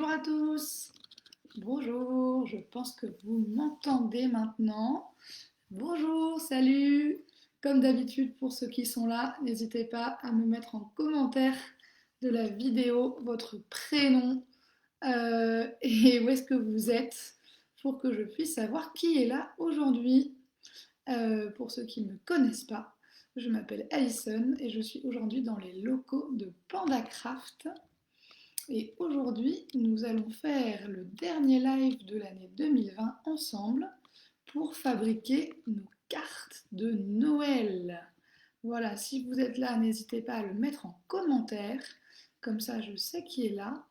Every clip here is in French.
Bonjour à tous. Bonjour, je pense que vous m'entendez maintenant. Bonjour, salut. Comme d'habitude, pour ceux qui sont là, n'hésitez pas à me mettre en commentaire de la vidéo votre prénom et où est-ce que vous êtes pour que je puisse savoir qui est là aujourd'hui. Pour ceux qui ne me connaissent pas, je m'appelle Alison et je suis aujourd'hui dans les locaux de PandaCraft. Et aujourd'hui, nous allons faire le dernier live de l'année 2020 ensemble pour fabriquer nos cartes de Noël. Voilà, si vous êtes là, n'hésitez pas à le mettre en commentaire, comme ça je sais qui est là.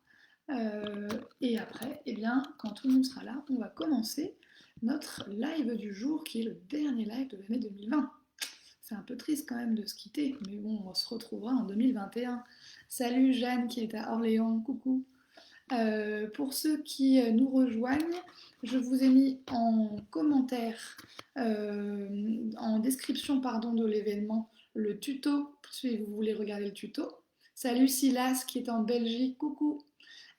Et après, eh bien, quand tout le monde sera là, on va commencer notre live du jour qui est le dernier live de l'année 2020. C'est un peu triste quand même de se quitter, mais bon, on se retrouvera en 2021. Salut Jeanne qui est à Orléans, coucou. Pour ceux qui nous rejoignent, je vous ai mis en commentaire, en description pardon, de l'événement, le tuto, si vous voulez regarder le tuto. Salut Silas qui est en Belgique, coucou.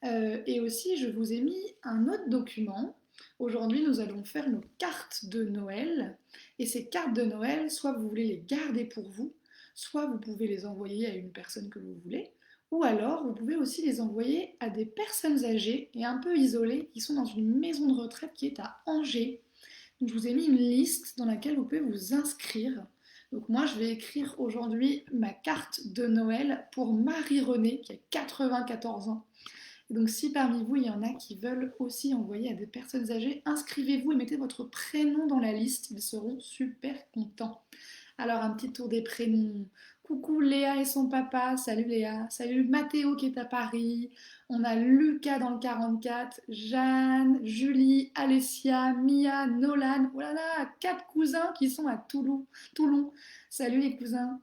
Et aussi, je vous ai mis un autre document. Aujourd'hui, nous allons faire nos cartes de Noël. Et ces cartes de Noël, soit vous voulez les garder pour vous, soit vous pouvez les envoyer à une personne que vous voulez, ou alors vous pouvez aussi les envoyer à des personnes âgées et un peu isolées qui sont dans une maison de retraite qui est à Angers. Donc, je vous ai mis une liste dans laquelle vous pouvez vous inscrire. Donc moi, je vais écrire aujourd'hui ma carte de Noël pour Marie-Renée qui a 94 ans. Et donc si parmi vous, il y en a qui veulent aussi envoyer à des personnes âgées, inscrivez-vous et mettez votre prénom dans la liste, ils seront super contents. Alors un petit tour des prénoms. Coucou Léa et son papa, salut Léa. Salut Mathéo qui est à Paris. On a Lucas dans le 44, Jeanne, Julie, Alessia, Mia, Nolan. Oh là là, 4 cousins qui sont à Toulon. Salut les cousins.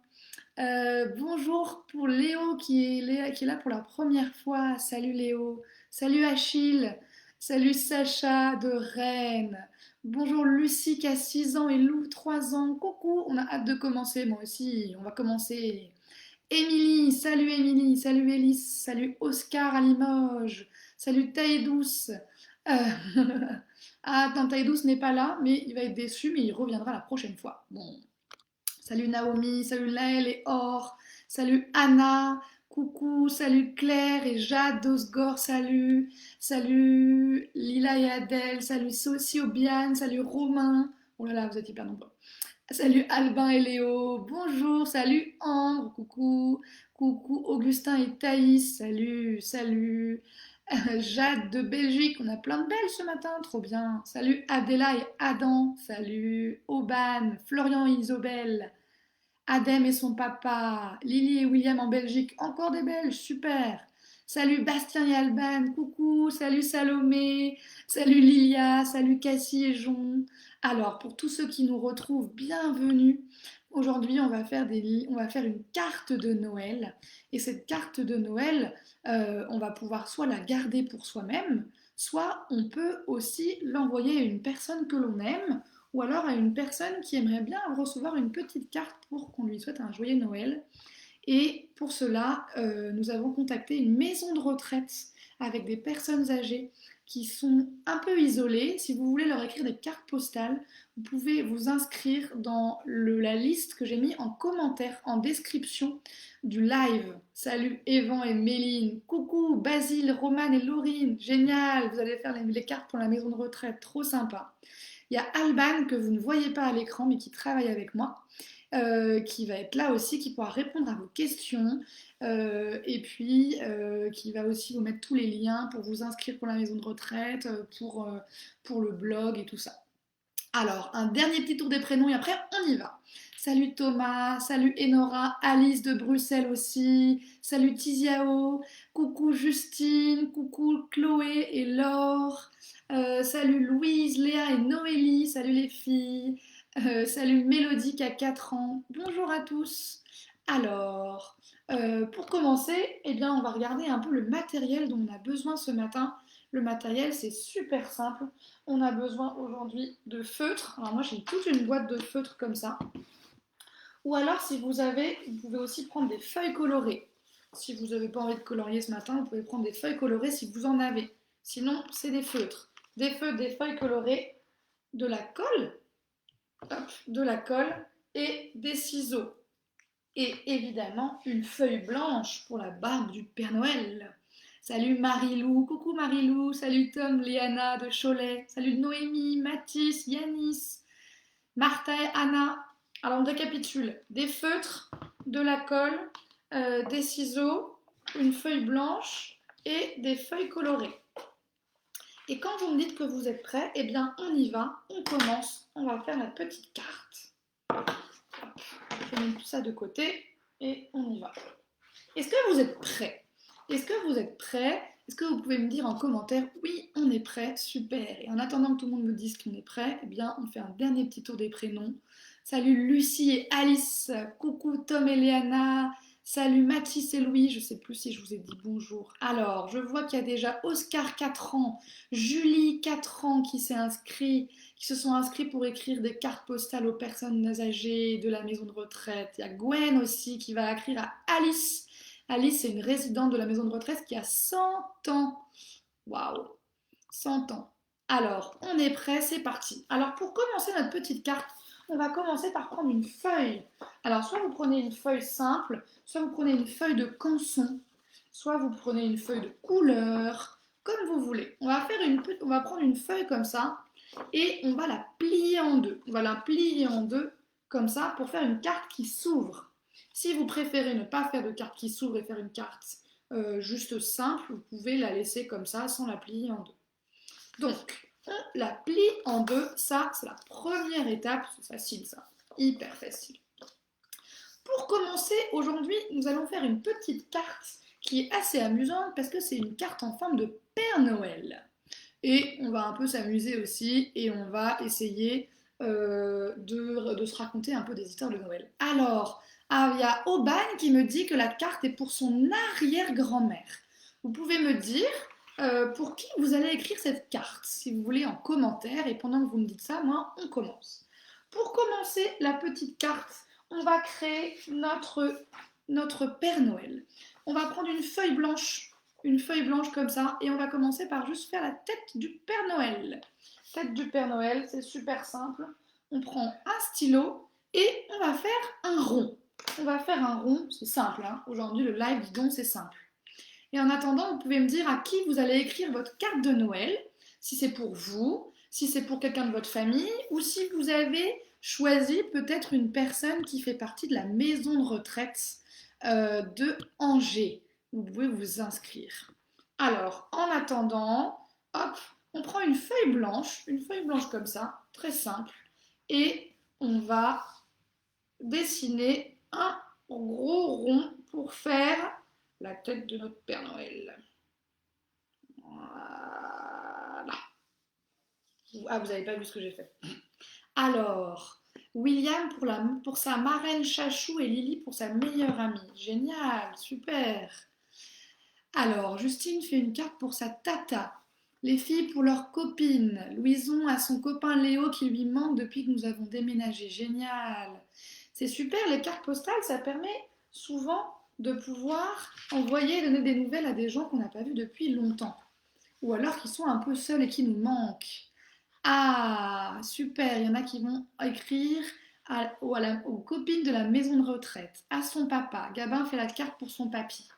Bonjour pour Léo qui est là pour la première fois. Salut Léo. Salut Achille. Salut Sacha de Rennes. Bonjour Lucie qui a 6 ans et Lou 3 ans. Coucou, on a hâte de commencer. Moi aussi, on va commencer. Émilie, salut Émilie. Salut Élise. Salut Oscar à Limoges. Salut Taïdouce. Euh... ah, non, Taïdouce n'est pas là, mais il va être déçu, mais il reviendra la prochaine fois. Bon, salut Naomi, salut Laëlle et Or, salut Anna, coucou, salut Claire et Jade d'Osgore, salut Lila et Adèle, salut Sophie Obiane, salut Romain, oh là là, vous êtes hyper nombreux. Salut Albin et Léo, bonjour, salut Ambre, coucou Augustin et Thaïs, salut, Jade de Belgique, on a plein de belles ce matin, trop bien. Salut Adéla et Adam, salut Aubane, Florian et Isobel, Adem et son papa, Lily et William en Belgique, encore des Belges, super. Salut Bastien et Alban, coucou, salut Salomé, salut Lilia, salut Cassie et Jon. Alors, pour tous ceux qui nous retrouvent, bienvenue. Aujourd'hui, on va faire une carte de Noël. Et cette carte de Noël, on va pouvoir soit la garder pour soi-même, soit on peut aussi l'envoyer à une personne que l'on aime ou alors à une personne qui aimerait bien recevoir une petite carte pour qu'on lui souhaite un joyeux Noël. Et pour cela, nous avons contacté une maison de retraite avec des personnes âgées qui sont un peu isolées. Si vous voulez leur écrire des cartes postales, vous pouvez vous inscrire dans la liste que j'ai mis en commentaire, en description du live. Salut Evan et Méline, coucou Basile, Romane et Laurine, génial, vous allez faire les cartes pour la maison de retraite, trop sympa. Il y a Alban que vous ne voyez pas à l'écran mais qui travaille avec moi, qui va être là aussi, qui pourra répondre à vos questions et puis qui va aussi vous mettre tous les liens pour vous inscrire pour la maison de retraite, pour le blog et tout ça. Alors, un dernier petit tour des prénoms et après on y va. Salut Thomas, salut Enora, Alice de Bruxelles aussi, salut Tiziao, coucou Justine, coucou Chloé et Laure, salut Louise, Léa et Noélie, salut les filles, salut Mélodie qui a 4 ans, bonjour à tous. Alors, pour commencer, eh bien, on va regarder un peu le matériel dont on a besoin ce matin. Le matériel, c'est super simple. On a besoin aujourd'hui de feutres. Alors moi, j'ai toute une boîte de feutres comme ça. Ou alors, si vous avez, vous pouvez aussi prendre des feuilles colorées. Si vous n'avez pas envie de colorier ce matin, vous pouvez prendre des feuilles colorées si vous en avez. Sinon, c'est des feutres. Des feutres, des feuilles colorées, de la colle, hop, de la colle et des ciseaux. Et évidemment, une feuille blanche pour la barbe du Père Noël. Salut Marilou, coucou Marilou, salut Tom, Léana de Cholet, salut Noémie, Mathis, Yanis, Martha et Anna. Alors on récapitule, des feutres, de la colle, des ciseaux, une feuille blanche et des feuilles colorées. Et quand vous me dites que vous êtes prêts, eh bien on y va, on commence, on va faire la petite carte. Hop, je mets tout ça de côté et on y va. Est-ce que vous êtes prêts? Est-ce que vous êtes prêts? Est-ce que vous pouvez me dire en commentaire, oui, on est prêt, super. Et en attendant que tout le monde me dise qu'on est prêt, eh bien, on fait un dernier petit tour des prénoms. Salut Lucie et Alice, coucou Tom et Léana, salut Mathis et Louis, je ne sais plus si je vous ai dit bonjour. Alors, je vois qu'il y a déjà Oscar 4 ans, Julie 4 ans qui se sont inscrits pour écrire des cartes postales aux personnes âgées de la maison de retraite. Il y a Gwen aussi qui va écrire à Alice. Alice, c'est une résidente de la maison de retraite qui a 100 ans. Waouh, 100 ans. Alors, on est prêt, c'est parti. Alors, pour commencer notre petite carte, on va commencer par prendre une feuille. Alors, soit vous prenez une feuille simple, soit vous prenez une feuille de canson, soit vous prenez une feuille de couleur, comme vous voulez. On va prendre une feuille comme ça et on va la plier en deux. On va la plier en deux comme ça pour faire une carte qui s'ouvre. Si vous préférez ne pas faire de carte qui s'ouvre et faire une carte juste simple, vous pouvez la laisser comme ça sans la plier en deux. Donc, on la plie en deux, ça c'est la première étape, c'est facile ça, hyper facile. Pour commencer, aujourd'hui, nous allons faire une petite carte qui est assez amusante parce que c'est une carte en forme de Père Noël. Et on va un peu s'amuser aussi et on va essayer de se raconter un peu des histoires de Noël. Alors, il y a Aubane qui me dit que la carte est pour son arrière-grand-mère. Vous pouvez me dire pour qui vous allez écrire cette carte, si vous voulez, en commentaire. Et pendant que vous me dites ça, moi, on commence. Pour commencer la petite carte, on va créer notre Père Noël. On va prendre une feuille blanche comme ça, et on va commencer par juste faire la tête du Père Noël. Tête du Père Noël, c'est super simple. On prend un stylo et on va faire un rond. On va faire un rond, c'est simple, hein. Aujourd'hui le live, dis donc, c'est simple. Et en attendant, vous pouvez me dire à qui vous allez écrire votre carte de Noël, si c'est pour vous, si c'est pour quelqu'un de votre famille, ou si vous avez choisi peut-être une personne qui fait partie de la maison de retraite de Angers. Vous pouvez vous inscrire. Alors, en attendant, hop, on prend une feuille blanche comme ça, très simple, et on va dessiner un gros rond pour faire la tête de notre Père Noël. Voilà. Ah, vous n'avez pas vu ce que j'ai fait. Alors, William pour sa marraine Chachou et Lily pour sa meilleure amie. Génial, super. Alors, Justine fait une carte pour sa tata. Les filles pour leur copine. Louison a son copain Léo qui lui manque depuis que nous avons déménagé. Génial. C'est super, les cartes postales, ça permet souvent de pouvoir envoyer et donner des nouvelles à des gens qu'on n'a pas vus depuis longtemps. Ou alors qui sont un peu seuls et qui nous manquent. Ah, super, il y en a qui vont écrire aux copines de la maison de retraite, à son papa. Gabin fait la carte pour son papy.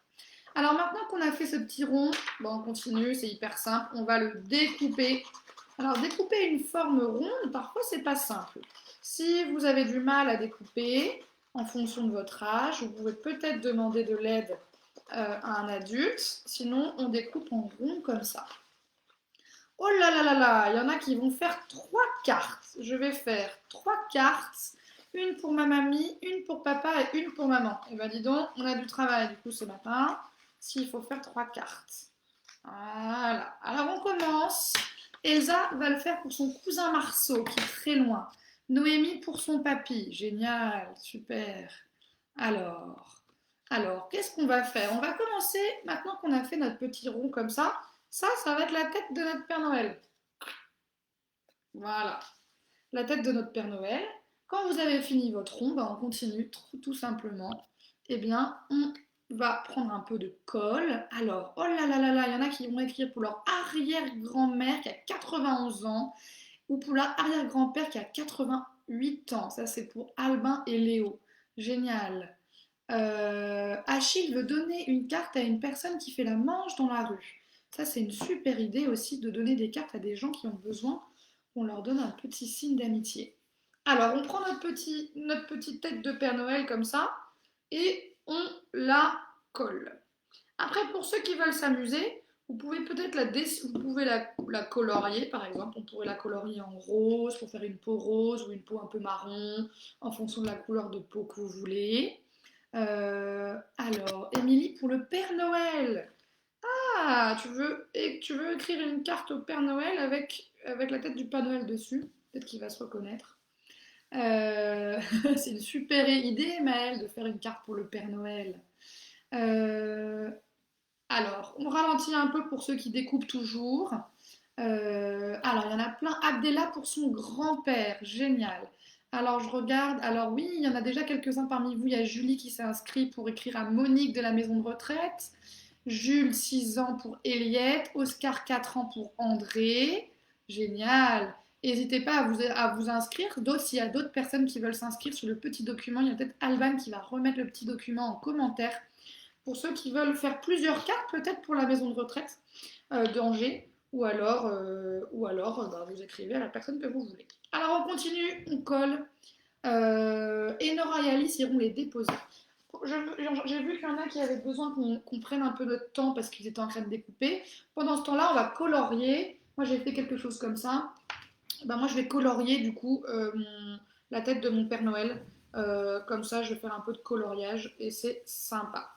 Alors maintenant qu'on a fait ce petit rond, on continue, c'est hyper simple, on va le découper. Alors découper une forme ronde, parfois c'est pas simple. Si vous avez du mal à découper, en fonction de votre âge, vous pouvez peut-être demander de l'aide à un adulte, sinon on découpe en rond comme ça. Oh là là là là, il y en a qui vont faire 3 cartes. Je vais faire 3 cartes, une pour ma mamie, une pour papa et une pour maman. Et ben dis donc, on a du travail du coup ce matin, s'il faut faire 3 cartes. Voilà, alors on commence. Elsa va le faire pour son cousin Marceau qui est très loin. Noémie pour son papy, génial, super. Alors, qu'est-ce qu'on va faire? On va commencer, maintenant qu'on a fait notre petit rond comme ça, ça va être la tête de notre Père Noël. Voilà, la tête de notre Père Noël. Quand vous avez fini votre rond, on continue tout simplement. Eh bien, on va prendre un peu de colle. Alors, oh là là là là, il y en a qui vont écrire pour leur arrière-grand-mère qui a 91 ans ou pour leur arrière-grand-père qui a 88 ans. Ça, c'est pour Albin et Léo. Génial. Achille veut donner une carte à une personne qui fait la manche dans la rue. Ça, c'est une super idée aussi de donner des cartes à des gens qui ont besoin. On leur donne un petit signe d'amitié. Alors, on prend notre petite tête de Père Noël comme ça et on la colle. Après, pour ceux qui veulent s'amuser, vous pouvez peut-être la colorier, par exemple. On pourrait la colorier en rose pour faire une peau rose ou une peau un peu marron en fonction de la couleur de peau que vous voulez. Alors, Émilie, pour le Père Noël. Ah, tu veux écrire une carte au Père Noël avec la tête du Père Noël dessus. Peut-être qu'il va se reconnaître. Euh, c'est une super idée, Maëlle, de faire une carte pour le Père Noël. Euh, alors, on ralentit un peu pour ceux qui découpent toujours. Alors, il y en a plein. Abdella pour son grand-père, génial. Alors, je regarde. Alors, oui, il y en a déjà quelques-uns parmi vous. Il y a Julie qui s'est inscrite pour écrire à Monique de la maison de retraite. Jules, 6 ans pour Eliette. Oscar, 4 ans pour André. Génial. N'hésitez pas à vous inscrire. S'il y a d'autres personnes qui veulent s'inscrire sur le petit document, il y a peut-être Alban qui va remettre le petit document en commentaire pour ceux qui veulent faire plusieurs cartes, peut-être pour la maison de retraite d'Angers, ou alors bah, vous écrivez à la personne que vous voulez. Alors on continue, on colle, et Nora et Alice iront les déposer. J'ai vu qu'il y en a qui avaient besoin qu'on prenne un peu notre temps parce qu'ils étaient en train de découper. Pendant ce temps-là, on va colorier. Moi, j'ai fait quelque chose comme ça. Ben, moi, je vais colorier du coup la tête de mon Père Noël. Comme ça, je vais faire un peu de coloriage et c'est sympa.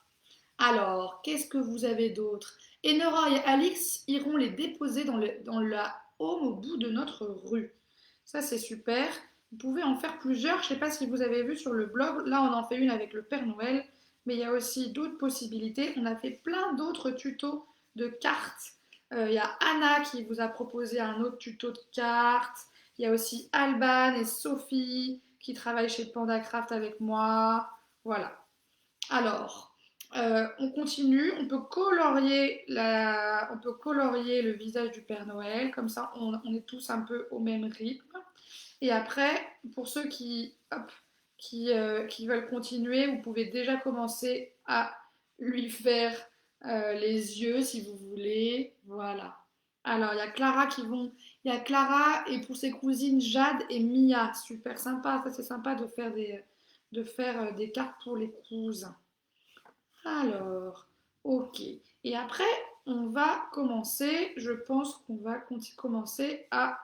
Alors, qu'est-ce que vous avez d'autre? Enora et Alix iront les déposer dans la home au bout de notre rue. Ça, c'est super. Vous pouvez en faire plusieurs. Je ne sais pas si vous avez vu sur le blog. Là, on en fait une avec le Père Noël. Mais il y a aussi d'autres possibilités. On a fait plein d'autres tutos de cartes. Il y a Anna qui vous a proposé un autre tuto de cartes. Il y a aussi Alban et Sophie qui travaillent chez PandaCraft avec moi. Voilà. Alors, on continue, on peut colorier le visage du Père Noël, comme ça on est tous un peu au même rythme. Et après, pour ceux qui veulent continuer, vous pouvez déjà commencer à lui faire les yeux si vous voulez. Voilà. Alors, il y a Clara et pour ses cousines Jade et Mia. Super sympa, ça c'est sympa de faire des cartes pour les cousins. Alors, ok. Et après, on va commencer, je pense qu'on va commencer à...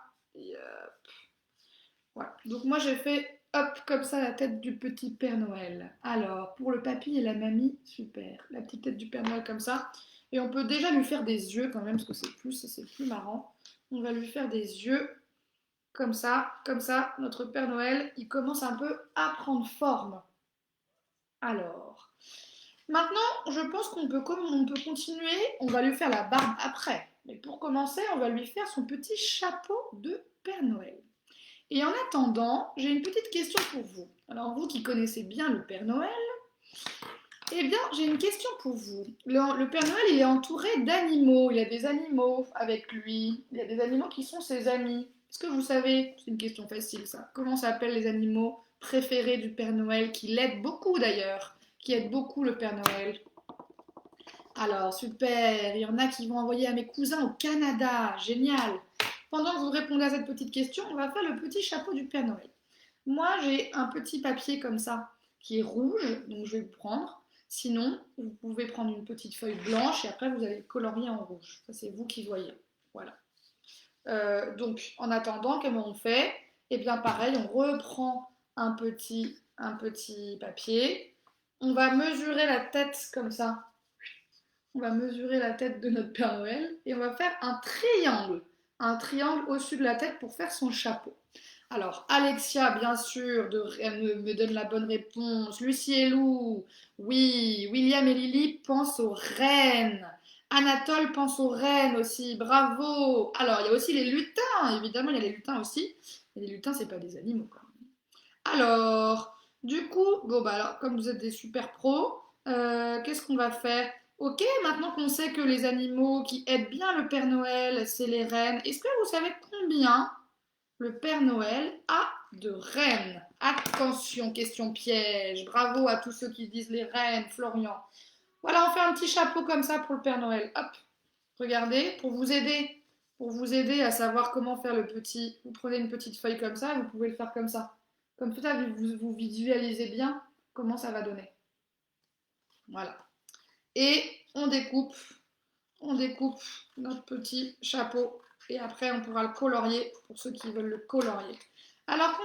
Voilà. Donc moi, j'ai fait, hop, comme ça, la tête du petit Père Noël. Alors, pour le papy et la mamie, super. La petite tête du Père Noël comme ça. Et on peut déjà lui faire des yeux quand même, parce que c'est plus marrant. On va lui faire des yeux comme ça, comme ça. Notre Père Noël, il commence un peu à prendre forme. Alors... Maintenant, je pense on peut continuer. On va lui faire la barbe après. Mais pour commencer, on va lui faire son petit chapeau de Père Noël. Et en attendant, j'ai une petite question pour vous. Alors, vous qui connaissez bien le Père Noël, eh bien, j'ai une question pour vous. Le Père Noël, il est entouré d'animaux. Il y a des animaux avec lui. Il y a des animaux qui sont ses amis. Est-ce que vous savez, c'est une question facile ça, comment s'appellent les animaux préférés du Père Noël, qui l'aident beaucoup d'ailleurs, qui aident beaucoup le Père Noël? Alors, super, il y en a qui vont envoyer à mes cousins au Canada, génial. Pendant que vous répondez à cette petite question, on va faire le petit chapeau du Père Noël. Moi, j'ai un petit papier comme ça qui est rouge, donc je vais le prendre. Sinon, vous pouvez prendre une petite feuille blanche et après vous allez le colorier en rouge. Ça, c'est vous qui voyez. Voilà. Donc, en attendant, comment on fait? Eh bien, pareil, on reprend un petit papier. On va mesurer la tête comme ça. On va mesurer la tête de notre Père Noël et on va faire un triangle. Un triangle au-dessus de la tête pour faire son chapeau. Alors, Alexia, bien sûr, me donne la bonne réponse. Lucie et Lou, oui. William et Lily pensent aux rennes. Anatole pense aux rennes aussi, bravo. Alors, il y a aussi les lutins, évidemment, il y a les lutins aussi. Mais les lutins, c'est pas des animaux, quand même. Alors, du coup, bon, bah alors, comme vous êtes des super pros, Qu'est-ce qu'on va faire? Ok, maintenant qu'on sait que les animaux qui aident bien le Père Noël, c'est les rennes, est-ce que vous savez combien le Père Noël a de reines? Attention, question piège. Bravo à tous ceux qui disent les reines, Florian. Voilà, on fait un petit chapeau comme ça pour le Père Noël. Hop, regardez, pour vous aider à savoir comment faire le petit. Vous prenez une petite feuille comme ça, vous pouvez le faire comme ça. Comme ça, vous visualisez bien comment ça va donner. Voilà. Et on découpe notre petit chapeau et après on pourra le colorier pour ceux qui veulent le colorier. Alors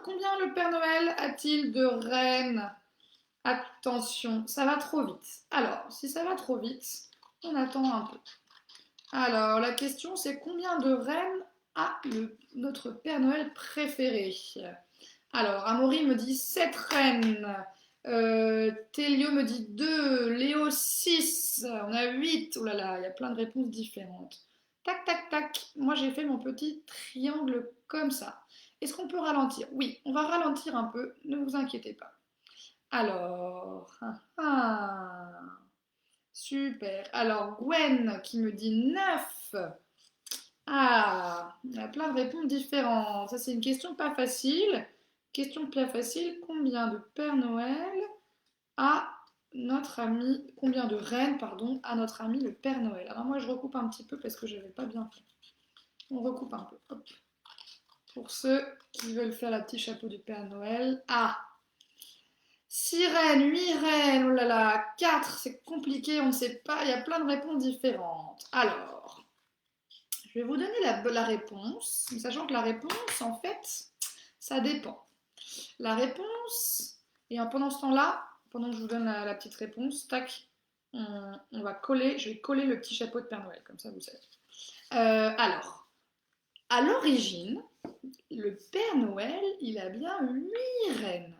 combien le Père Noël a-t-il de reines? Attention, ça va trop vite. Alors, si ça va trop vite, on attend un peu. Alors, la question c'est combien de reines a notre Père Noël préféré? Alors, Amaury me dit 7 reines. Télio me dit 2. Léo 6. On a 8. Oh là là, il y a plein de réponses différentes. Tac, tac, tac. Moi, j'ai fait mon petit triangle comme ça. Est-ce qu'on peut ralentir? Oui, on va ralentir un peu. Ne vous inquiétez pas. Alors, super. Alors, Gwen qui me dit 9. Ah, il y a plein de réponses différentes. Ça, c'est une question pas facile. Question pas facile. Combien de Père Noël a notre ami, combien de reines, pardon, a notre ami le Père Noël? Alors moi, je recoupe un petit peu parce que je n'avais pas bien fait. On recoupe un peu. Hop. Pour ceux qui veulent faire la petite chapeau du Père Noël. Ah, 6 reines, 8 reines, oh là là, 4, c'est compliqué, on ne sait pas, il y a plein de réponses différentes. Alors, je vais vous donner la réponse, sachant que la réponse, en fait, ça dépend. La réponse, et pendant ce temps-là, pendant que je vous donne la petite réponse, tac, on va coller, je vais coller le petit chapeau de Père Noël, comme ça vous savez. Alors, à l'origine, le Père Noël, il a bien 8 reines.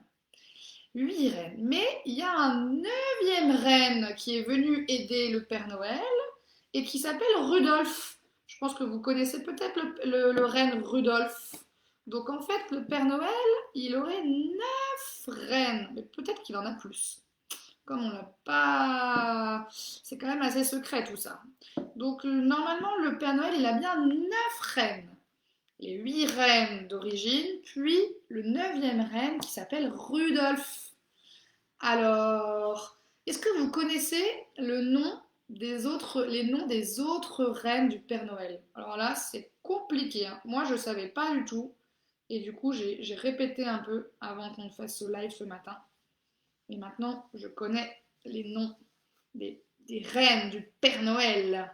8 reines. Mais il y a un 9e reine qui est venu aider le Père Noël et qui s'appelle Rudolph. Je pense que vous connaissez peut-être le reine Rudolph. Donc en fait, le Père Noël, il aurait 9 reines. Mais peut-être qu'il en a plus. Comme on l'a pas... C'est quand même assez secret tout ça. Donc normalement, le Père Noël, il a bien 9 reines. Les 8 reines d'origine, puis le 9e reine qui s'appelle Rudolph. Alors, est-ce que vous connaissez les noms des autres reines du Père Noël? Alors là, c'est compliqué, hein. Moi, je ne savais pas du tout. Et du coup, j'ai répété un peu avant qu'on fasse ce live ce matin. Et maintenant, je connais les noms des reines du Père Noël.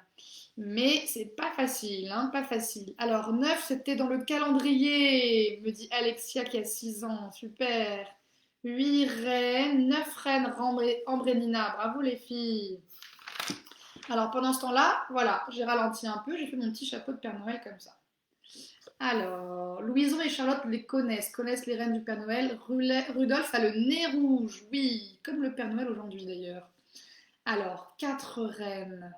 Mais c'est pas facile, hein, pas facile. Alors, 9, c'était dans le calendrier, me dit Alexia qui a 6 ans. Super. 8 reines, 9 reines, Ambre et Nina. Bravo les filles. Alors, pendant ce temps-là, voilà, j'ai ralenti un peu, j'ai fait mon petit chapeau de Père Noël comme ça. Alors, Louison et Charlotte connaissent les reines du Père Noël. Rudolph a le nez rouge, oui, comme le Père Noël aujourd'hui d'ailleurs. Alors, 4 reines.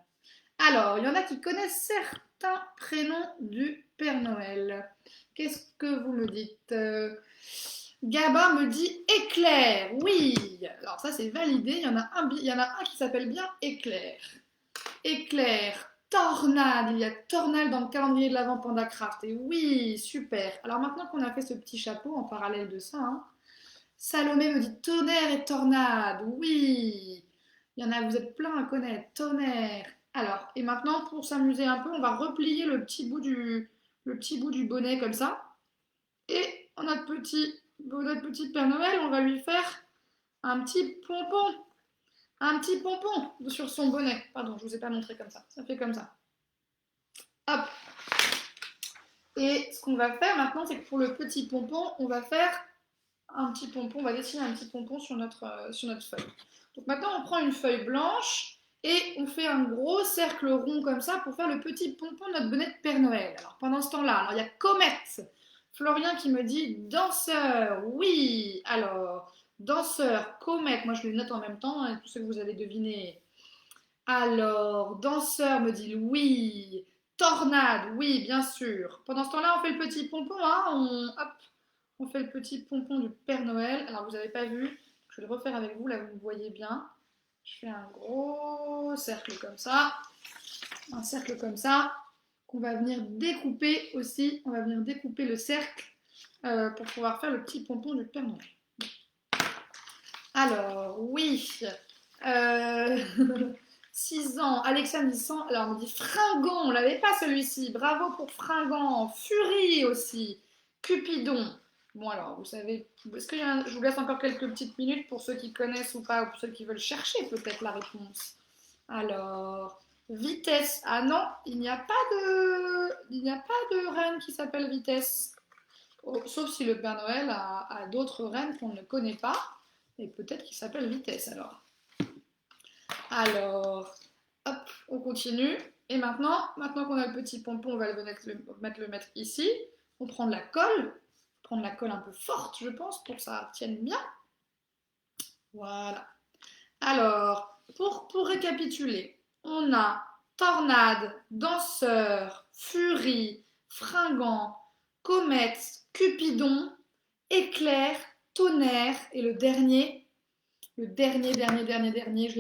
Alors, il y en a qui connaissent certains prénoms du Père Noël. Qu'est-ce que vous me dites? Gabin me dit Éclair. Oui. Alors ça c'est validé. Il y en a un qui s'appelle bien Éclair. Éclair. Tornade. Il y a Tornade dans le calendrier de l'Avent PandaCraft. Et oui, super. Alors maintenant qu'on a fait ce petit chapeau en parallèle de ça, hein, Salomé me dit Tonnerre et Tornade. Oui. Il y en a, vous êtes plein à connaître. Tonnerre. Alors, et maintenant, pour s'amuser un peu, on va replier le petit bout du bonnet comme ça. Et notre petit Père Noël, on va lui faire un petit pompon. Un petit pompon sur son bonnet. Pardon, je ne vous ai pas montré comme ça. Ça fait comme ça. Hop. Et ce qu'on va faire maintenant, c'est que pour le petit pompon, on va faire un petit pompon. On va dessiner un petit pompon sur notre feuille. Donc maintenant, on prend une feuille blanche et on fait un gros cercle rond comme ça pour faire le petit pompon de notre bonnet de Père Noël. Alors pendant ce temps-là, alors il y a Comète, Florian qui me dit danseur, oui. Alors, danseur, comète, moi je le note en même temps, hein, tout ce que vous avez deviné. Alors, danseur me dit oui. Tornade, oui, bien sûr. Pendant ce temps-là, on fait le petit pompon, hein, on fait le petit pompon du Père Noël. Alors, vous n'avez pas vu, je vais le refaire avec vous, là vous me voyez bien. Je fais un gros cercle comme ça. Un cercle comme ça. Qu'on va venir découper aussi. On va venir découper le cercle pour pouvoir faire le petit pompon du Père Noël. Alors, oui. 6 ans. Alexia me dit 100. Alors, on me dit Fringant. On l'avait pas celui-ci. Bravo pour Fringant. Furie aussi. Cupidon. Bon, alors, vous savez. Est-ce que je vous laisse encore quelques petites minutes pour ceux qui connaissent ou pas, ou pour ceux qui veulent chercher peut-être la réponse. Alors, Vitesse. Ah non, il n'y a pas de reine qui s'appelle Vitesse. Oh, sauf si le Père Noël a d'autres reines qu'on ne connaît pas. Et peut-être qu'il s'appelle Vitesse alors. Alors, hop, on continue. Et maintenant qu'on a le petit pompon, on va le mettre ici. On prend de la colle. Prendre la colle un peu forte, je pense, pour que ça tienne bien. Voilà. Alors, pour récapituler, on a tornade, danseur, furie, fringant, comète, cupidon, éclair, tonnerre et le dernier, je l'ai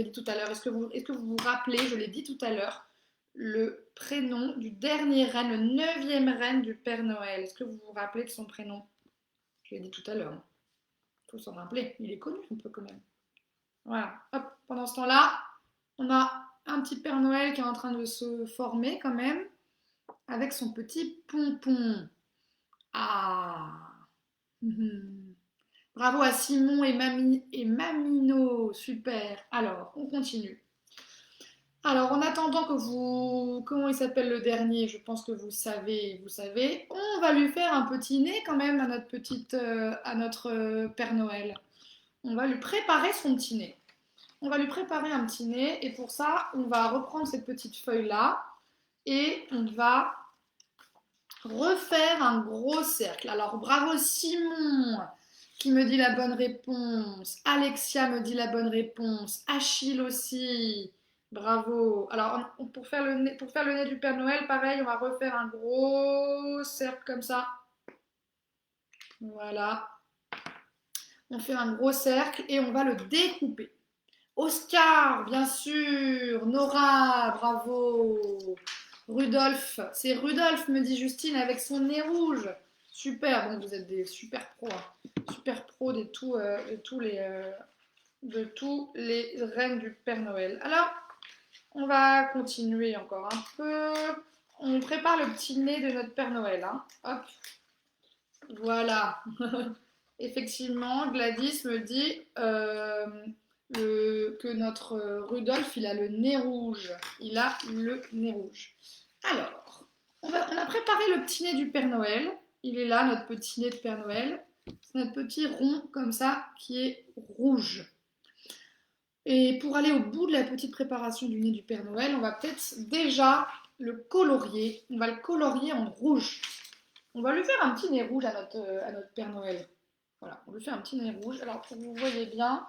dit tout à l'heure. Est-ce que vous vous rappelez, je l'ai dit tout à l'heure, le prénom du dernier reine, le 9e reine du Père Noël. Est-ce que vous vous rappelez de son prénom? Je l'ai dit tout à l'heure. Il faut s'en rappeler. Il est connu un peu quand même. Voilà. Hop. Pendant ce temps-là, on a un petit Père Noël qui est en train de se former quand même, avec son petit pompon. Ah. Bravo à Simon et Mamino. Super. Alors, on continue. Alors, en attendant que vous... Comment il s'appelle le dernier? Je pense que vous savez. On va lui faire un petit nez quand même à notre Père Noël. On va lui préparer son petit nez. On va lui préparer un petit nez et pour ça, on va reprendre cette petite feuille-là et on va refaire un gros cercle. Alors, bravo Simon qui me dit la bonne réponse. Alexia me dit la bonne réponse. Achille aussi. Bravo. Alors, pour faire le nez du Père Noël, pareil, on va refaire un gros cercle comme ça. Voilà. On fait un gros cercle et on va le découper. Oscar, bien sûr. Nora, bravo. Rudolph, c'est Rudolph, me dit Justine, avec son nez rouge. Super, donc vous êtes des super pros. Super pros de tous les reines du Père Noël. Alors, on va continuer encore un peu. On prépare le petit nez de notre Père Noël. Hein. Hop. Voilà. Effectivement, Gladys me dit que notre Rudolph, il a le nez rouge. Il a le nez rouge. Alors, on a préparé le petit nez du Père Noël. Il est là, notre petit nez de Père Noël. C'est notre petit rond comme ça qui est rouge. Et pour aller au bout de la petite préparation du nez du Père Noël, on va peut-être déjà le colorier. On va le colorier en rouge. On va lui faire un petit nez rouge à notre Père Noël. Voilà, on lui fait un petit nez rouge. Alors, pour que vous voyez bien,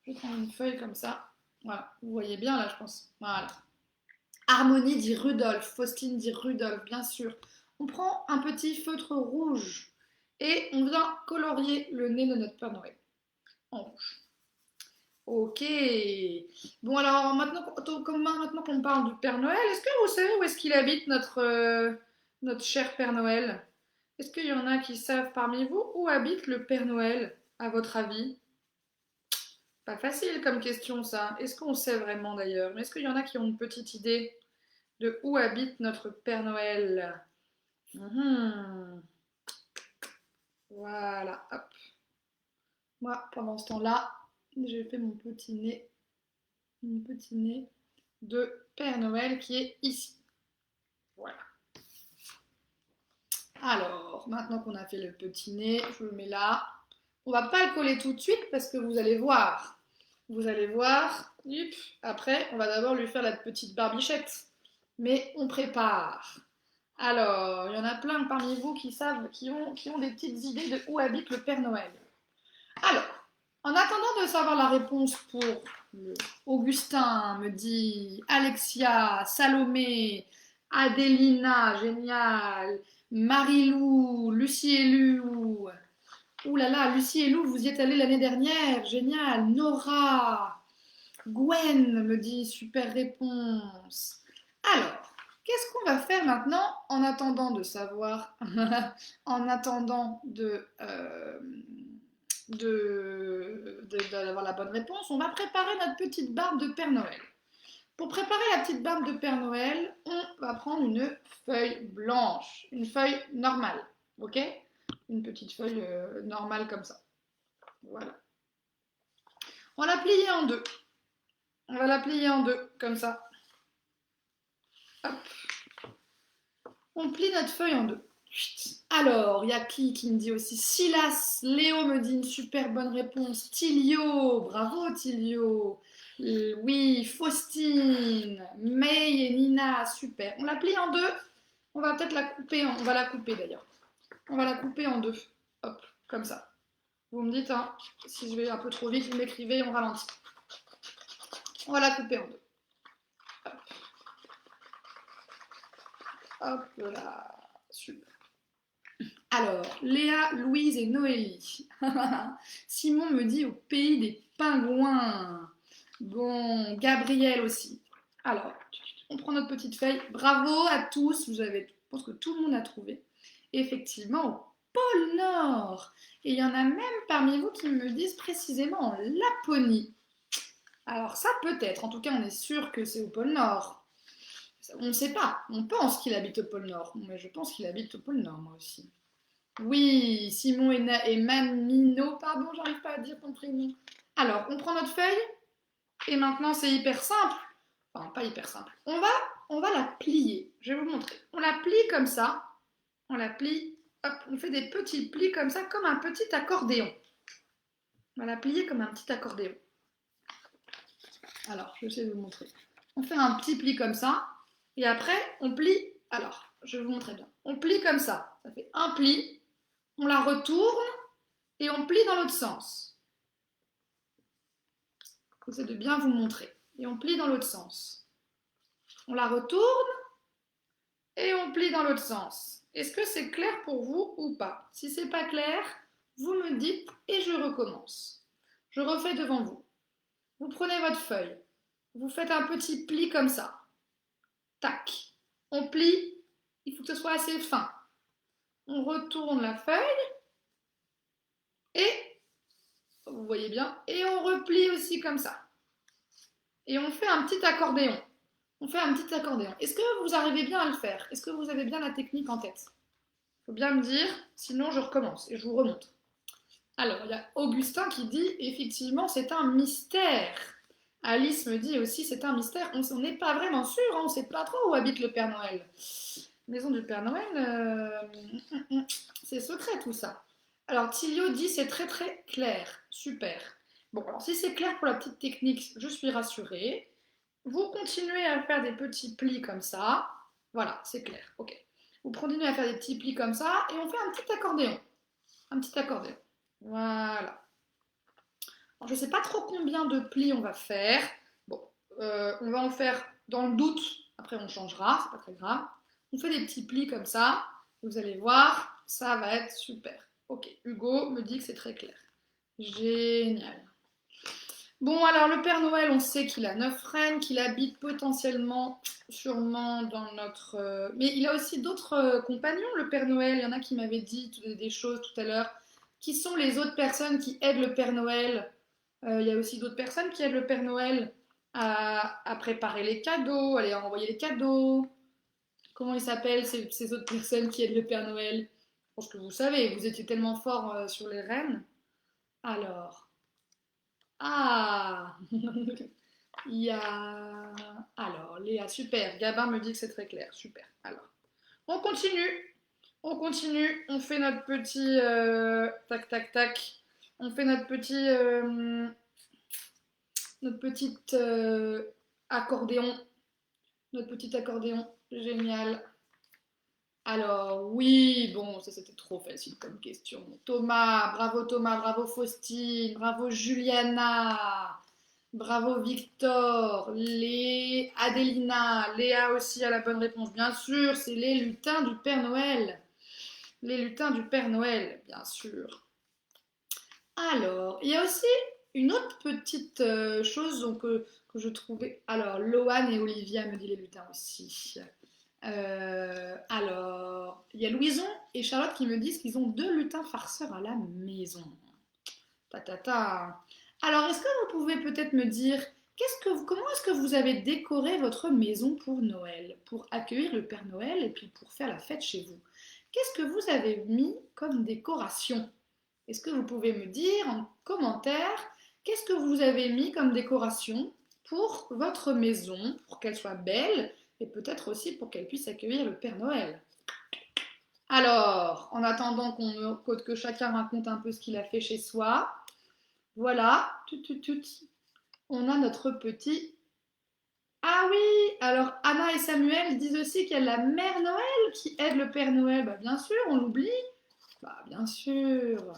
je vais prendre une feuille comme ça. Voilà, vous voyez bien là, je pense. Voilà. Harmonie dit Rudolph, Faustine dit Rudolph, bien sûr. On prend un petit feutre rouge et on vient colorier le nez de notre Père Noël en rouge. Ok. Bon alors maintenant qu'on parle du Père Noël, est-ce que vous savez où est-ce qu'il habite notre cher Père Noël? Est-ce qu'il y en a qui savent parmi vous où habite le Père Noël, à votre avis? Pas facile comme question ça. Est-ce qu'on sait vraiment d'ailleurs? Mais est-ce qu'il y en a qui ont une petite idée de où habite notre Père Noël? Voilà, hop. Moi, pendant ce temps-là, j'ai fait mon petit nez de Père Noël qui est ici. Voilà. Alors, maintenant qu'on a fait le petit nez, je le mets là. On va pas le coller tout de suite parce que vous allez voir. Après, on va d'abord lui faire la petite barbichette. Mais on prépare. Alors, il y en a plein parmi vous qui ont des petites idées de où habite le Père Noël. Alors, en attendant de savoir la réponse pour Augustin, me dit Alexia, Salomé, Adélina, génial, Marilou, Lucie et Lou. Ouh là là, Lucie et Lou, vous y êtes allés l'année dernière, génial, Nora. Gwen me dit super réponse. Alors, qu'est-ce qu'on va faire maintenant en attendant de savoir, en attendant d'avoir la bonne réponse? On va préparer notre petite barbe de Père Noël. Pour préparer la petite barbe de Père Noël, on va prendre une feuille blanche, une feuille normale, ok? Une petite feuille normale comme ça. Voilà. On va la plier en deux. On va la plier en deux, comme ça. Hop. On plie notre feuille en deux. Alors, il y a qui me dit aussi Silas, Léo me dit une super bonne réponse. Tilio, bravo Tilio. Oui, Faustine, May et Nina, super. On la plie en deux. On va peut-être la couper, on va la couper d'ailleurs. On va la couper en deux. Hop, comme ça. Vous me dites, hein, si je vais un peu trop vite, vous m'écrivez, on ralentit. On va la couper en deux. Hop. Hop là, super. Alors, Léa, Louise et Noélie. Simon me dit au pays des pingouins. Bon, Gabriel aussi. Alors, on prend notre petite feuille. Bravo à tous, je pense que tout le monde a trouvé. Effectivement, au pôle Nord. Et il y en a même parmi vous qui me disent précisément en Laponie. Alors ça peut-être, en tout cas on est sûr que c'est au pôle Nord. On ne sait pas, on pense qu'il habite au pôle Nord, mais je pense qu'il habite au pôle Nord moi aussi. Oui, Simon et Mamino, pardon, j'arrive pas à dire ton prénom. Alors, on prend notre feuille, et maintenant c'est hyper simple. Enfin, pas hyper simple. On va la plier, je vais vous montrer. On la plie comme ça, on la plie, hop, on fait des petits plis comme ça, comme un petit accordéon. On va la plier comme un petit accordéon. Alors, je vais essayer de vous montrer. On fait un petit pli comme ça, et après, on plie. Alors, je vais vous montrer bien. On plie comme ça. Ça fait un pli, on la retourne, et on plie dans l'autre sens. J'essaie de bien vous montrer. Et on plie dans l'autre sens. On la retourne, et on plie dans l'autre sens. Est-ce que c'est clair pour vous ou pas? Si c'est pas clair, vous me dites, et je recommence. Je refais devant vous. Vous prenez votre feuille, vous faites un petit pli comme ça. Tac. On plie, il faut que ce soit assez fin. On retourne la feuille et, vous voyez bien, et on replie aussi comme ça. Et on fait un petit accordéon. On fait un petit accordéon. Est-ce que vous arrivez bien à le faire? Est-ce que vous avez bien la technique en tête? Il faut bien me dire, sinon je recommence et je vous remonte. Alors, il y a Augustin qui dit, effectivement, c'est un mystère. Alice me dit aussi, c'est un mystère. On n'est pas vraiment sûr, hein, on ne sait pas trop où habite le Père Noël. Maison du Père Noël, c'est secret tout ça. Alors, Tilio dit, c'est très très clair. Super. Bon, alors si c'est clair pour la petite technique, je suis rassurée. Vous continuez à faire des petits plis comme ça. Voilà, c'est clair. Ok. Vous continuez à faire des petits plis comme ça et on fait un petit accordéon. Un petit accordéon. Voilà. Alors, je ne sais pas trop combien de plis on va faire. Bon, on va en faire dans le doute. Après, on changera, c'est pas très grave. On fait des petits plis comme ça. Vous allez voir, ça va être super. Ok, Hugo me dit que c'est très clair. Génial. Bon, alors le Père Noël, on sait qu'il a 9 reines, qu'il habite potentiellement, sûrement dans notre... Mais il a aussi d'autres compagnons, le Père Noël. Il y en a qui m'avaient dit des choses tout à l'heure. Qui sont les autres personnes qui aident le Père Noël? Il y a aussi d'autres personnes qui aident le Père Noël à préparer les cadeaux, à les envoyer les cadeaux. Comment ils s'appellent ces autres personnes qui aident le Père Noël? Je pense que vous savez, vous étiez tellement fort sur les reines. Alors, ah, il y a... Alors, Léa, super. Gabin me dit que c'est très clair. Super. Alors, on continue. On continue. On fait notre petit... tac, tac, tac. On fait notre petite accordéon. Notre petit accordéon. Génial. Alors, oui, bon, ça c'était trop facile comme question. Thomas, bravo Faustine, bravo Juliana, bravo Victor, Adélina, Léa aussi a la bonne réponse, bien sûr, c'est les lutins du Père Noël. Les lutins du Père Noël, bien sûr. Alors, il y a aussi une autre petite chose donc, que je trouvais. Alors, Loane et Olivia me dit les lutins aussi. Alors, il y a Louison et Charlotte qui me disent qu'ils ont 2 lutins farceurs à la maison. Ta ta ta. Alors, est-ce que vous pouvez peut-être me dire comment est-ce que vous avez décoré votre maison pour Noël, pour accueillir le Père Noël et puis pour faire la fête chez vous? Qu'est-ce que vous avez mis comme décoration? Est-ce que vous pouvez me dire en commentaire qu'est-ce que vous avez mis comme décoration pour votre maison, pour qu'elle soit belle et peut-être aussi pour qu'elle puisse accueillir le Père Noël? Alors, en attendant que chacun raconte un peu ce qu'il a fait chez soi, voilà, on a notre petit... Ah oui, alors Anna et Samuel disent aussi qu'il y a la Mère Noël qui aide le Père Noël. Bah bien sûr, on l'oublie. Bah bien sûr.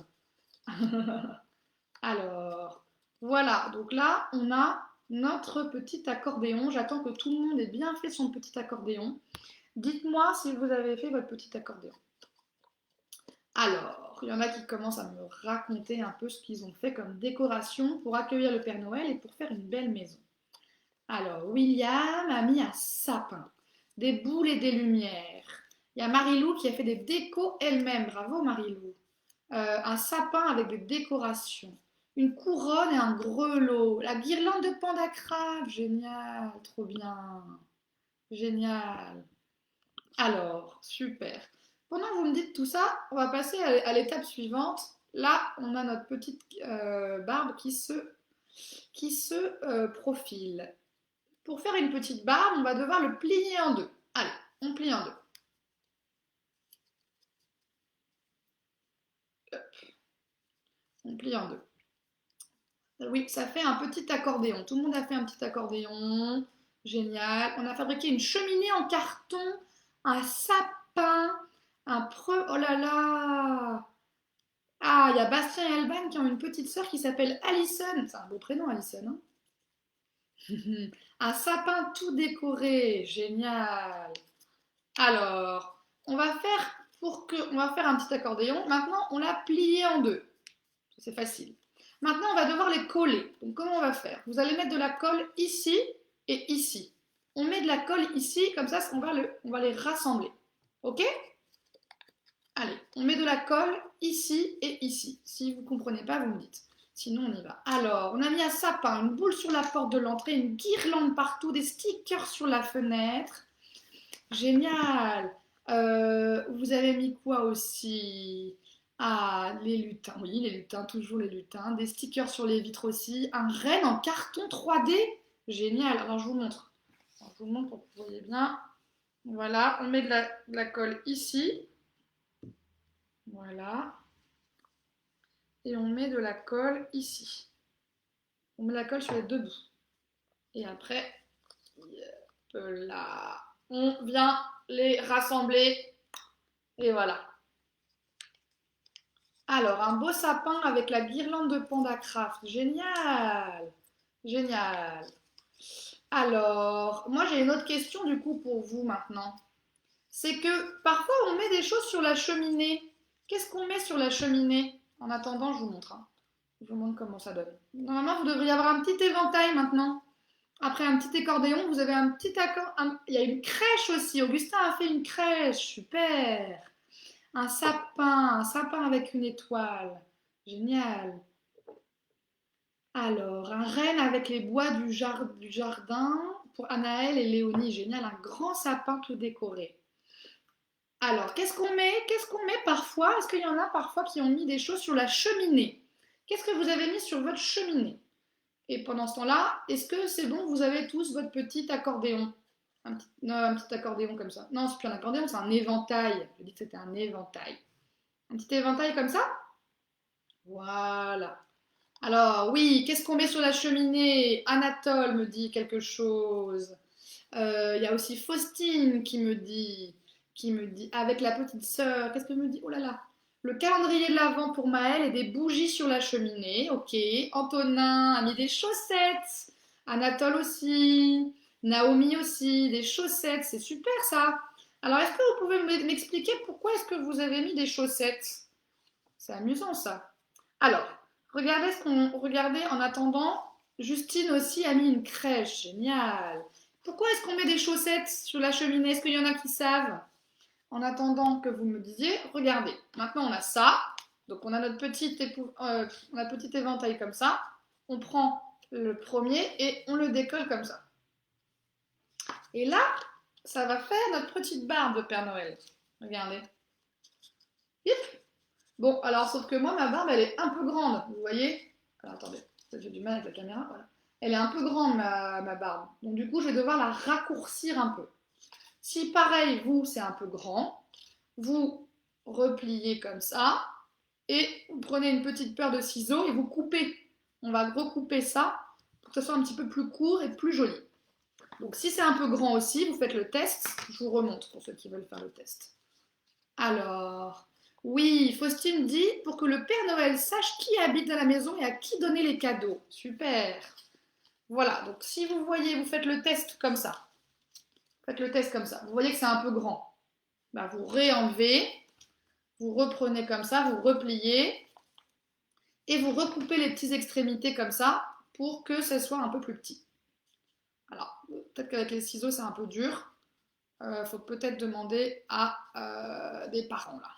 Alors, voilà, donc là, on a notre petit accordéon. J'attends que tout le monde ait bien fait son petit accordéon. Dites-moi si vous avez fait votre petit accordéon. Alors, il y en a qui commencent à me raconter un peu ce qu'ils ont fait comme décoration pour accueillir le Père Noël et pour faire une belle maison. Alors, William a mis un sapin, des boules et des lumières. Il y a Marilou qui a fait des décos elle-même. Bravo Marilou. Un sapin avec des décorations. Une couronne et un grelot. La guirlande de panda crabe. Génial, trop bien. Génial. Alors, super. Pendant que vous me dites tout ça, on va passer à l'étape suivante. Là, on a notre petite barbe qui se profile. Pour faire une petite barbe, on va devoir le plier en deux. Allez, on plie en deux. Hop, on plie en deux. Oui, ça fait un petit accordéon. Tout le monde a fait un petit accordéon. Génial. On a fabriqué une cheminée en carton, un sapin, un preux. Oh là là! Ah, il y a Bastien et Alban qui ont une petite sœur qui s'appelle Alison. C'est un beau prénom, Alison. Hein. Un sapin tout décoré. Génial. Alors, on va faire un petit accordéon. Maintenant, on l'a plié en deux. C'est facile. Maintenant, on va devoir les coller. Donc, comment on va faire? Vous allez mettre de la colle ici et ici. On met de la colle ici, comme ça, on va les rassembler. Ok? Allez, on met de la colle ici et ici. Si vous ne comprenez pas, vous me dites. Sinon, on y va. Alors, on a mis un sapin, une boule sur la porte de l'entrée, une guirlande partout, des stickers sur la fenêtre. Génial. Vous avez mis quoi aussi? Ah, les lutins, oui, les lutins, toujours les lutins. Des stickers sur les vitres aussi. Un renne en carton 3D. Génial. Alors, je vous montre. Alors, je vous montre pour que vous voyez bien. Voilà, on met de la colle ici. Voilà. Et on met de la colle ici. On met la colle sur les deux bouts. Et après, là, on vient les rassembler. Et voilà. Alors, un beau sapin avec la guirlande de Panda Craft. Génial! Génial! Alors, moi j'ai une autre question du coup pour vous maintenant. C'est que parfois on met des choses sur la cheminée. Qu'est-ce qu'on met sur la cheminée? En attendant, je vous montre. Hein. Je vous montre comment ça donne. Normalement, vous devriez avoir un petit éventail maintenant. Après un petit accordéon, vous avez un petit accord. Il y a une crèche aussi. Augustin a fait une crèche. Super! Un sapin avec une étoile. Génial. Alors, un renne avec les bois du jardin pour Anaël et Léonie. Génial, un grand sapin tout décoré. Alors, qu'est-ce qu'on met? Qu'est-ce qu'on met parfois? Est-ce qu'il y en a parfois qui ont mis des choses sur la cheminée? Qu'est-ce que vous avez mis sur votre cheminée? Et pendant ce temps-là, est-ce que c'est bon? Vous avez tous votre petit accordéon? Non, un petit accordéon comme ça. Non, c'est plus un accordéon, c'est un éventail. Je dis que c'était un éventail. Un petit éventail comme ça? Voilà. Alors, oui, qu'est-ce qu'on met sur la cheminée? Anatole me dit quelque chose. Il y a aussi Faustine qui me dit, avec la petite sœur, qu'est-ce qu'elle me dit? Oh là là. Le calendrier de l'Avent pour Maëlle et des bougies sur la cheminée. Ok. Antonin a mis des chaussettes. Anatole aussi. Naomi aussi. Des chaussettes. C'est super ça. Alors, est-ce que vous pouvez m'expliquer pourquoi est-ce que vous avez mis des chaussettes? C'est amusant ça. Alors, Regardez, en attendant, Justine aussi a mis une crèche. Génial. Pourquoi est-ce qu'on met des chaussettes sur la cheminée? Est-ce qu'il y en a qui savent? En attendant que vous me disiez, regardez. Maintenant, on a ça. Donc, on a notre petit éventail comme ça. On prend le premier et on le décolle comme ça. Et là, ça va faire notre petite barbe de Père Noël. Regardez. Hip. Bon, alors, sauf que moi, ma barbe, elle est un peu grande. Vous voyez? Alors, attendez, j'ai du mal avec la caméra. Voilà. Elle est un peu grande, ma barbe. Donc, du coup, je vais devoir la raccourcir un peu. Si, pareil, vous, c'est un peu grand, vous repliez comme ça et vous prenez une petite paire de ciseaux et vous coupez. On va recouper ça pour que ce soit un petit peu plus court et plus joli. Donc, si c'est un peu grand aussi, vous faites le test. Je vous remonte pour ceux qui veulent faire le test. Alors, oui, Faustine dit pour que le Père Noël sache qui habite dans la maison et à qui donner les cadeaux. Super. Voilà, donc si vous voyez, vous faites le test comme ça. Faites le test comme ça. Vous voyez que c'est un peu grand. Bah, vous réenlevez, vous reprenez comme ça, vous repliez et vous recoupez les petites extrémités comme ça pour que ça soit un peu plus petit. Alors, peut-être qu'avec les ciseaux, c'est un peu dur. Faut peut-être demander à des parents là.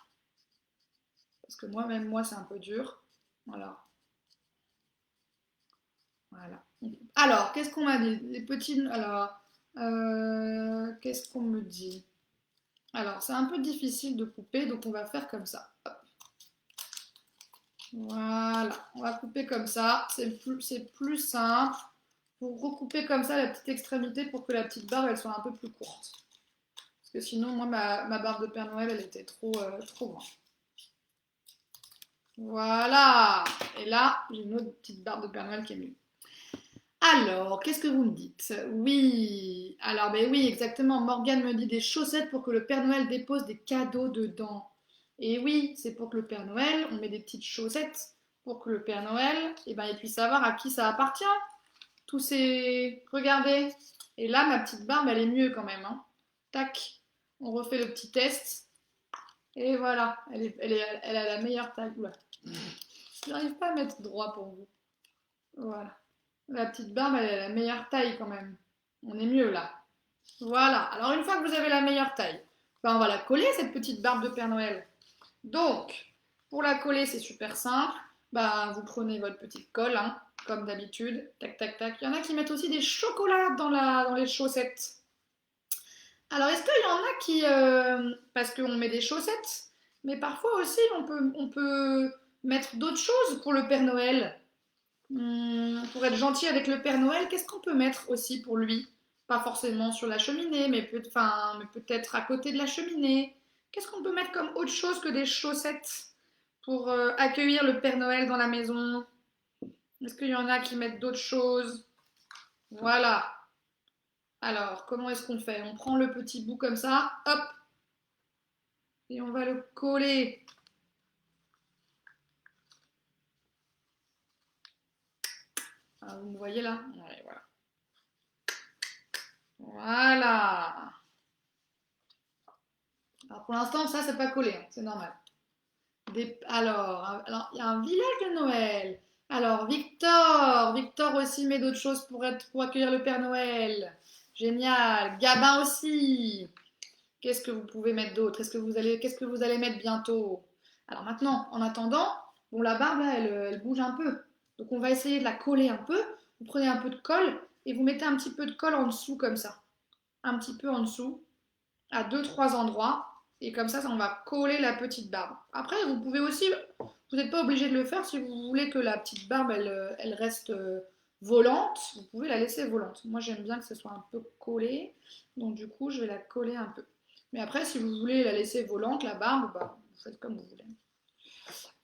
Parce que moi-même, moi, c'est un peu dur. Voilà. Voilà. Alors, qu'est-ce qu'on m'a dit? Les petits. Alors, qu'est-ce qu'on me dit? Alors, c'est un peu difficile de couper, donc on va faire comme ça. Hop. Voilà, on va couper comme ça. C'est plus simple. Vous recoupez comme ça la petite extrémité pour que la petite barbe elle soit un peu plus courte. Parce que sinon, moi, ma barbe de Père Noël, elle était trop grande. Voilà. Et là, j'ai une autre petite barbe de Père Noël qui est mieux. Alors, qu'est-ce que vous me dites? Oui. Alors, ben oui, exactement. Morgane me dit des chaussettes pour que le Père Noël dépose des cadeaux dedans. Et oui, c'est pour que le Père Noël, on met des petites chaussettes pour que le Père Noël, eh ben, il puisse savoir à qui ça appartient. Tous ces... Regardez. Et là, ma petite barbe, elle est mieux quand même. Hein. Tac. On refait le petit test. Et voilà. Elle a la meilleure taille. Oula. Je n'arrive pas à mettre droit pour vous. Voilà. La petite barbe, elle a la meilleure taille quand même. On est mieux là. Voilà. Alors une fois que vous avez la meilleure taille, ben, on va la coller, cette petite barbe de Père Noël. Donc, pour la coller, c'est super simple. Ben, vous prenez votre petite colle, hein, comme d'habitude. Tac, tac, tac. Il y en a qui mettent aussi des chocolats dans les chaussettes. Alors, est-ce qu'il y en a qui... parce qu'on met des chaussettes, mais parfois aussi, on peut mettre d'autres choses pour le Père Noël. Pour être gentil avec le Père Noël, qu'est-ce qu'on peut mettre aussi pour lui? Pas forcément sur la cheminée, mais peut-être à côté de la cheminée. Qu'est-ce qu'on peut mettre comme autre chose que des chaussettes pour accueillir le Père Noël dans la maison? Est-ce qu'il y en a qui mettent d'autres choses? Voilà. Alors, comment est-ce qu'on fait? On prend le petit bout comme ça, hop, et on va le coller. Ah, vous me voyez là? Ouais, voilà. Voilà. Alors pour l'instant, ça, c'est pas collé, hein, c'est normal. Alors, il y a un village de Noël. Alors, Victor aussi met d'autres choses pour accueillir le Père Noël. Génial. Gabin aussi. Qu'est-ce que vous pouvez mettre d'autre? Qu'est-ce que vous allez mettre bientôt? Alors maintenant, en attendant, bon, la barbe, là, elle bouge un peu. Donc on va essayer de la coller un peu. Vous prenez un peu de colle et vous mettez un petit peu de colle en dessous comme ça. Un petit peu en dessous, à deux trois endroits. Et comme ça, on va coller la petite barbe. Après, vous pouvez aussi, vous n'êtes pas obligé de le faire si vous voulez que la petite barbe, elle reste volante. Vous pouvez la laisser volante. Moi, j'aime bien que ce soit un peu collé. Donc du coup, je vais la coller un peu. Mais après, si vous voulez la laisser volante, la barbe, bah, vous faites comme vous voulez.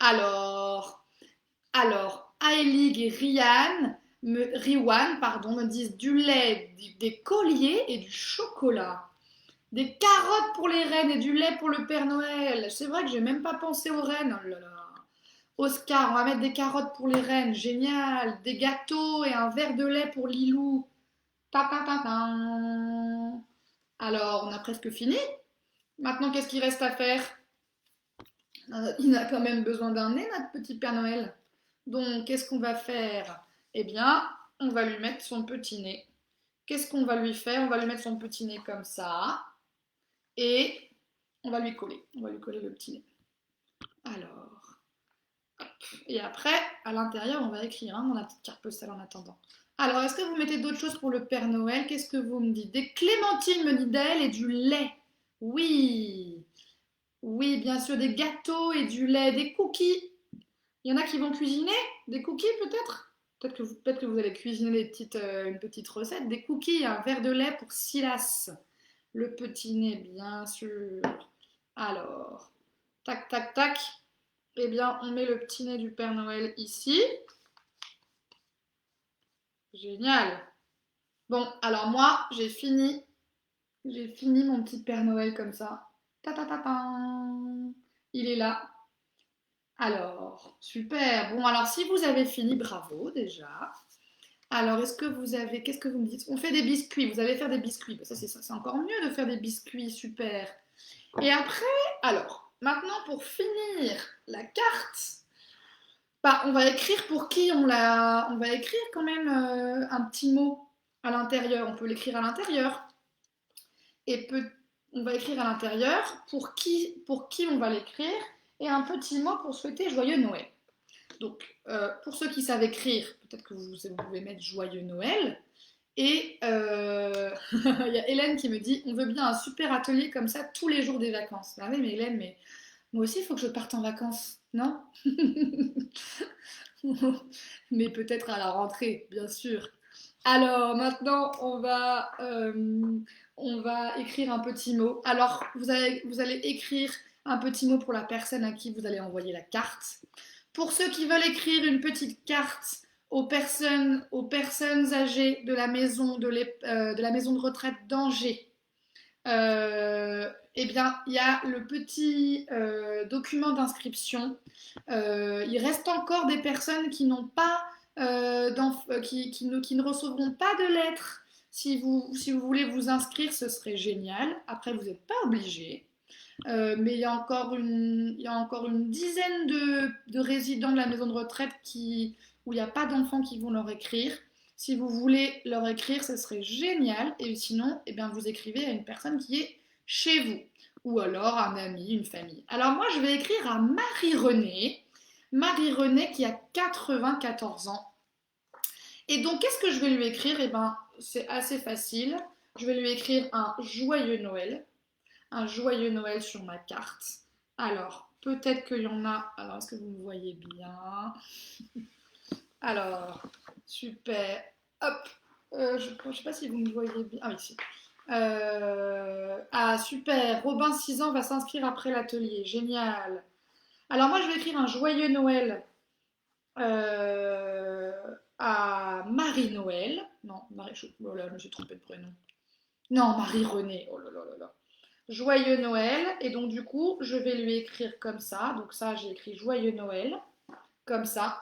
Alors, Aïlig et Riwan, pardon, me disent du lait, des colliers et du chocolat. Des carottes pour les reines et du lait pour le Père Noël. C'est vrai que j'ai même pas pensé aux reines. Oh là là. Oscar, on va mettre des carottes pour les reines. Génial. Des gâteaux et un verre de lait pour Lilou. Ta ta ta ta. Alors, on a presque fini. Maintenant, qu'est-ce qu'il reste à faire? Il a quand même besoin d'un nez, notre petit Père Noël. Donc, qu'est-ce qu'on va faire? Eh bien, on va lui mettre son petit nez. Qu'est-ce qu'on va lui faire? On va lui mettre son petit nez comme ça. Et on va lui coller. On va lui coller le petit nez. Alors, hop. Et après, à l'intérieur, on va écrire dans la petite carte postale en attendant. Alors, est-ce que vous mettez d'autres choses pour le Père Noël? Qu'est-ce que vous me dites? Des clémentines, me dit Daël, et du lait. Oui, oui, bien sûr, des gâteaux et du lait, des cookies. Il y en a qui vont cuisiner des cookies peut-être. Peut-être que vous allez cuisiner une petite recette. Des cookies et un verre de lait pour Silas. Le petit nez, bien sûr. Alors, tac, tac, tac. Eh bien, on met le petit nez du Père Noël ici. Génial. Bon, alors moi, j'ai fini. J'ai fini mon petit Père Noël comme ça. Ta ta ta ta. Il est là. Alors, super. Bon, alors si vous avez fini, bravo déjà. Alors, qu'est-ce que vous me dites? On fait des biscuits. Vous allez faire des biscuits. Bah, ça, c'est encore mieux de faire des biscuits. Super. Et après, alors, maintenant pour finir la carte, bah, on va écrire pour qui on va écrire quand même un petit mot à l'intérieur. On peut l'écrire à l'intérieur. Et on va écrire à l'intérieur pour qui on va l'écrire et un petit mot pour souhaiter joyeux Noël. Donc, pour ceux qui savent écrire, peut-être que vous pouvez mettre joyeux Noël. Et il y a Hélène qui me dit on veut bien un super atelier comme ça tous les jours des vacances. Bah oui, mais Hélène, mais moi aussi, il faut que je parte en vacances, non? Mais peut-être à la rentrée, bien sûr. Alors maintenant, on va écrire un petit mot. Alors, vous allez écrire un petit mot pour la personne à qui vous allez envoyer la carte. Pour ceux qui veulent écrire une petite carte aux personnes âgées de de la maison de retraite d'Angers, eh bien, il y a le petit document d'inscription. Il reste encore des personnes qui n'ont pas, qui ne recevront pas de lettres. Si vous voulez vous inscrire, ce serait génial. Après, vous n'êtes pas obligé. Mais il y a encore une dizaine de résidents de la maison de retraite où il n'y a pas d'enfants qui vont leur écrire. Si vous voulez leur écrire, ce serait génial. Et sinon, eh bien, vous écrivez à une personne qui est chez vous. Ou alors un ami, une famille. Alors moi, je vais écrire à Marie-Renée. Marie-Renée qui a 94 ans. Et donc, qu'est-ce que je vais lui écrire? Eh bien, c'est assez facile. Je vais lui écrire un joyeux Noël sur ma carte. Alors, peut-être qu'il y en a. Alors, est-ce que vous me voyez bien? Alors, super. Hop. Je ne sais pas si vous me voyez bien. Ah oui, si. Ah, super. Robin, 6 ans, va s'inscrire après l'atelier. Génial. Alors, moi, je vais écrire un joyeux Noël euh, à Marie-Noël. Non, oh là, je me suis trompée de prénom. Non, Marie-Renée. Oh là là là là. Joyeux Noël. Et donc, du coup, je vais lui écrire comme ça. Donc, ça, j'ai écrit Joyeux Noël. Comme ça.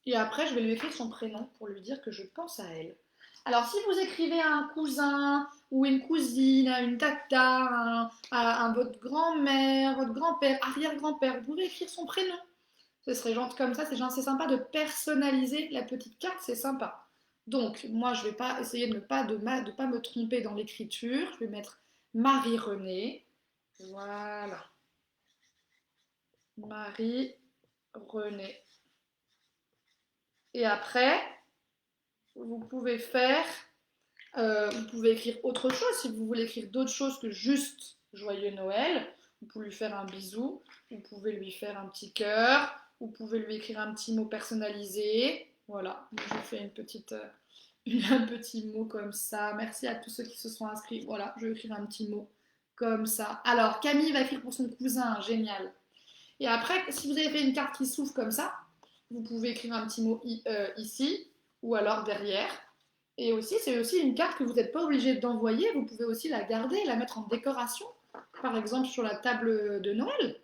Et après, je vais lui écrire son prénom pour lui dire que je pense à elle. Alors, si vous écrivez à un cousin ou une cousine, à une tata, à votre grand-mère, votre grand-père, arrière-grand-père, vous pouvez écrire son prénom. Ce serait gentil comme ça, c'est sympa de personnaliser la petite carte, c'est sympa. Donc, moi, je vais pas essayer de ne pas, de pas me tromper dans l'écriture. Je vais mettre Marie-Renée. Voilà. Marie-Renée. Et après, vous pouvez vous pouvez écrire autre chose. Si vous voulez écrire d'autres choses que juste Joyeux Noël, vous pouvez lui faire un bisou, vous pouvez lui faire un petit cœur, vous pouvez lui écrire un petit mot personnalisé. Voilà, moi, je fais un petit mot comme ça. Merci à tous ceux qui se sont inscrits. Voilà, je vais écrire un petit mot comme ça. Alors, Camille va écrire pour son cousin, génial. Et après, si vous avez fait une carte qui s'ouvre comme ça, vous pouvez écrire un petit mot ici ou alors derrière. Et aussi, c'est aussi une carte que vous n'êtes pas obligé d'envoyer. Vous pouvez aussi la garder, la mettre en décoration, par exemple sur la table de Noël.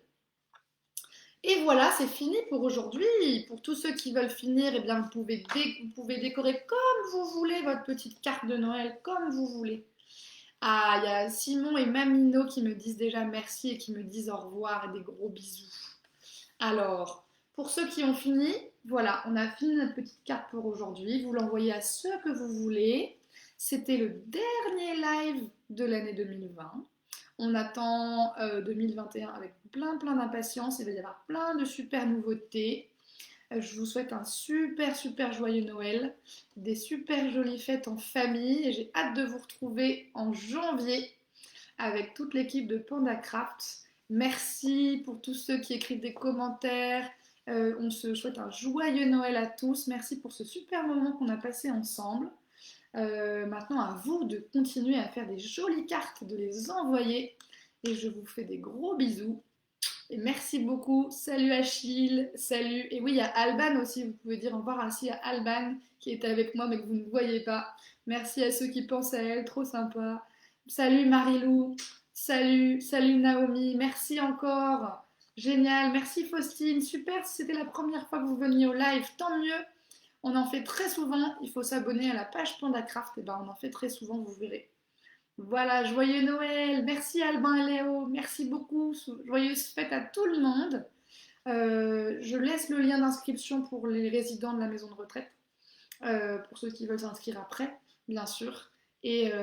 Et voilà, c'est fini pour aujourd'hui. Pour tous ceux qui veulent finir, eh bien, vous pouvez décorer comme vous voulez votre petite carte de Noël, comme vous voulez. Ah, il y a Simon et Mamino qui me disent déjà merci et qui me disent au revoir et des gros bisous. Alors, Pour ceux qui ont fini, voilà, on a fini notre petite carte pour aujourd'hui. Vous l'envoyez à ceux que vous voulez. C'était le dernier live de l'année 2020. On attend 2021 avec plein d'impatience. Il va y avoir plein de super nouveautés. Je vous souhaite un super joyeux Noël, des super jolies fêtes en famille et j'ai hâte de vous retrouver en janvier avec toute l'équipe de PandaCraft. Merci pour tous ceux qui écrivent des commentaires. On se souhaite un joyeux Noël à tous. Merci pour ce super moment qu'on a passé ensemble. Maintenant, à vous de continuer à faire des jolies cartes, de les envoyer. Et je vous fais des gros bisous. Et merci beaucoup. Salut Achille, salut. Et oui, il y a Alban aussi. Vous pouvez dire au revoir ainsi à Alban qui était avec moi mais que vous ne voyez pas. Merci à ceux qui pensent à elle, trop sympa. Salut Marilou, salut Naomi, merci encore. Génial, merci Faustine, super, si c'était la première fois que vous veniez au live, tant mieux. On en fait très souvent, il faut s'abonner à la page PandaCraft, et ben on en fait très souvent, vous verrez. Voilà, joyeux Noël, merci Albin et Léo, merci beaucoup, joyeuse fête à tout le monde. Je laisse le lien d'inscription pour les résidents de la maison de retraite, pour ceux qui veulent s'inscrire après, bien sûr. Et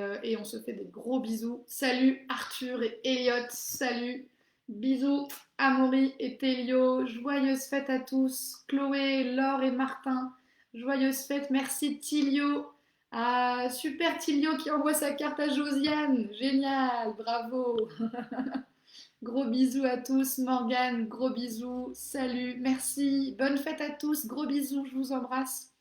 on se fait des gros bisous. Salut Arthur et Elliot, salut, bisous Amaury et Télio, joyeuse fête à tous, Chloé, Laure et Martin, joyeuse fête, merci Tilio. Ah, super Tilio qui envoie sa carte à Josiane. Génial, bravo. Gros bisous à tous. Morgane, gros bisous. Salut, merci. Bonne fête à tous. Gros bisous, je vous embrasse.